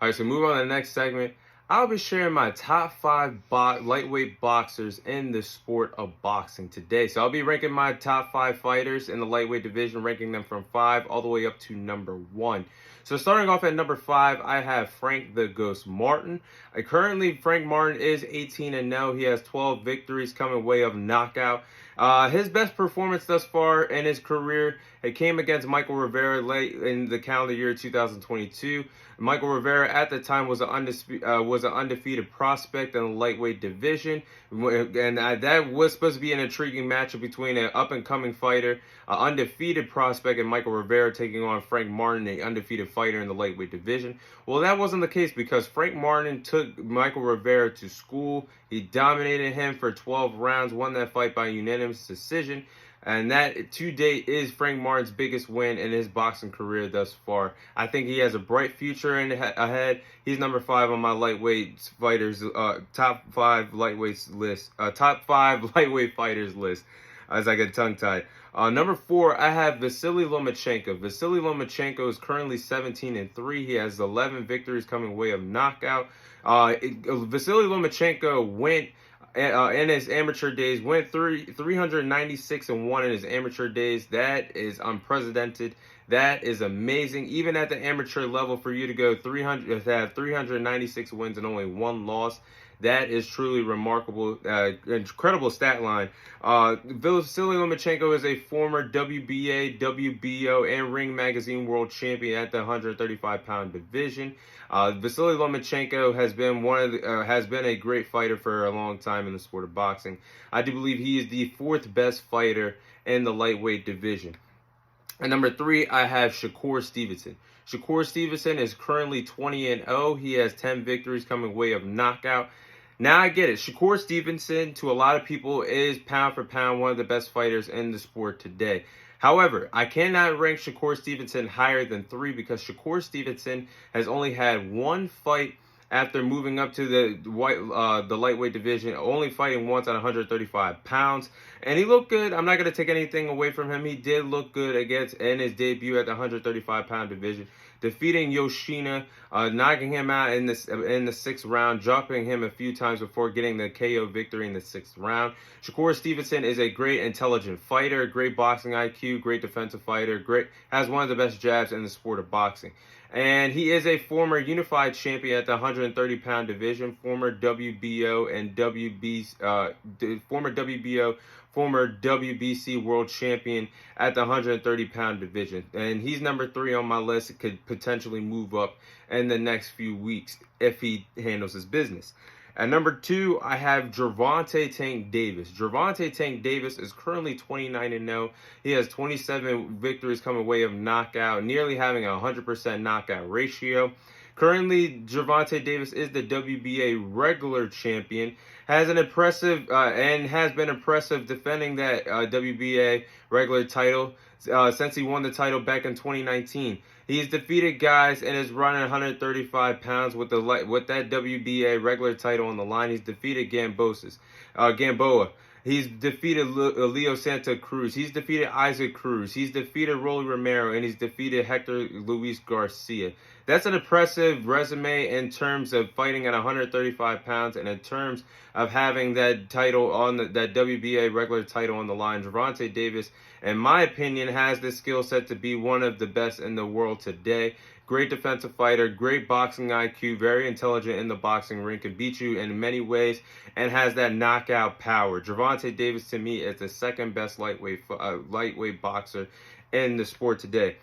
All right, so move on to the next segment. I'll be sharing my top 5 lightweight boxers in the sport of boxing today. So I'll be ranking my top 5 fighters in the lightweight division, ranking them from 5 all the way up to number 1. So starting off at number 5, I have Frank the Ghost Martin. Currently, Frank Martin is 18-0. He has 12 victories coming way of knockout. His best performance thus far in his career, it came against Michael Rivera late in the calendar year 2022. Michael Rivera at the time was an undefeated prospect in the lightweight division, and that was supposed to be an intriguing matchup between an up-and-coming fighter, an undefeated prospect, and Michael Rivera taking on Frank Martin, an undefeated fighter in the lightweight division. Well, that wasn't the case because Frank Martin took Michael Rivera to school. He dominated him for 12 rounds, won that fight by unanimous decision. And that, to date, is Frank Martin's biggest win in his boxing career thus far. I think he has a bright future ahead. He's number 5 on my lightweight fighters, top 5 lightweights list, top 5 lightweight fighters list, as I get tongue-tied. Number 4, I have Vasily Lomachenko. Vasily Lomachenko is currently 17-3. He has 11 victories coming way of knockout. Vasily Lomachenko went in his amateur days, went 396-1 in his amateur days. That is unprecedented. That is amazing. Even at the amateur level, for you to go 396 wins and only 1 loss, that is truly remarkable. Incredible stat line. Vasily Lomachenko is a former WBA, WBO, and Ring Magazine world champion at the 135-pound division. Vasily Lomachenko has been a great fighter for a long time in the sport of boxing. I do believe he is the 4th best fighter in the lightweight division. At number 3, I have Shakur Stevenson. Shakur Stevenson is currently 20-0. He has 10 victories coming way of knockout. Now I get it. Shakur Stevenson, to a lot of people, is pound for pound one of the best fighters in the sport today. However, I cannot rank Shakur Stevenson higher than 3 because Shakur Stevenson has only had 1 fight after moving up to the lightweight division, only fighting once at 135 pounds. And he looked good. I'm not going to take anything away from him. He did look good in his debut at the 135-pound division, defeating Yoshina, knocking him out in the 6th round, dropping him a few times before getting the KO victory in the 6th round. Shakur Stevenson is a great, intelligent fighter, great boxing IQ, great defensive fighter, has one of the best jabs in the sport of boxing. And he is a former unified champion at the 130-pound division, former WBO and former WBC world champion at the 130-pound division. And he's number 3 on my list. It could potentially move up in the next few weeks if he handles his business. At number 2, I have Gervonta Tank Davis. Gervonta Tank Davis is currently 29-0. He has 27 victories coming way of knockout, nearly having a 100% knockout ratio. Currently, Gervonta Davis is the WBA regular champion, has been impressive defending that WBA regular title since he won the title back in 2019. He's defeated guys in his run at 135 pounds with that WBA regular title on the line. He's defeated Gamboa. He's defeated Leo Santa Cruz. He's defeated Isaac Cruz. He's defeated Rolly Romero, and he's defeated Hector Luis Garcia. That's an impressive resume in terms of fighting at 135 pounds and in terms of having that title that WBA regular title on the line. Gervonta Davis, in my opinion, has the skill set to be one of the best in the world today. Great defensive fighter, great boxing IQ, very intelligent in the boxing ring, can beat you in many ways, and has that knockout power. Gervonta Davis, to me, is the 2nd best lightweight boxer in the sport today.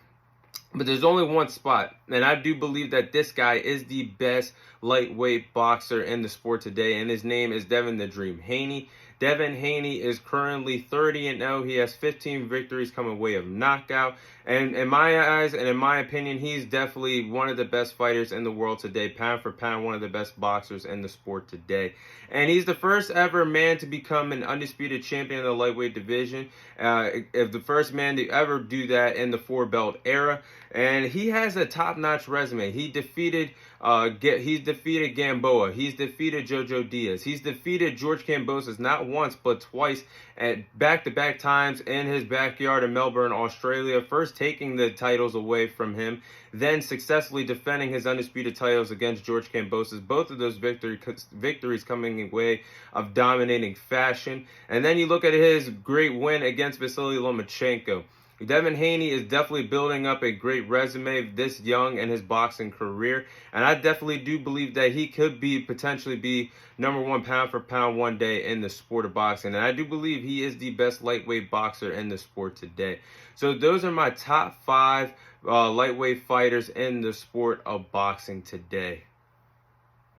But there's only one spot, and I do believe that this guy is the best lightweight boxer in the sport today, and his name is Devin the Dream Haney. Devin Haney is currently 30-0. He has 15 victories coming way of knockout. And in my eyes and in my opinion, he's definitely one of the best fighters in the world today. Pound for pound, one of the best boxers in the sport today. And he's the first ever man to become an undisputed champion in the lightweight division. The first man to ever do that in the 4-belt era. And he has a top-notch resume. He's defeated Gamboa. He's defeated Jojo Diaz. He's defeated George Kambosos not once, but twice at back-to-back times in his backyard in Melbourne, Australia, first taking the titles away from him, then successfully defending his undisputed titles against George Kambosos. Both of those victories coming in way of dominating fashion. And then you look at his great win against Vasily Lomachenko. Devin Haney is definitely building up a great resume this young in his boxing career, and I definitely do believe that he could potentially be #1 pound for pound one day in the sport of boxing, and I do believe he is the best lightweight boxer in the sport today. So those are my top 5 lightweight fighters in the sport of boxing today.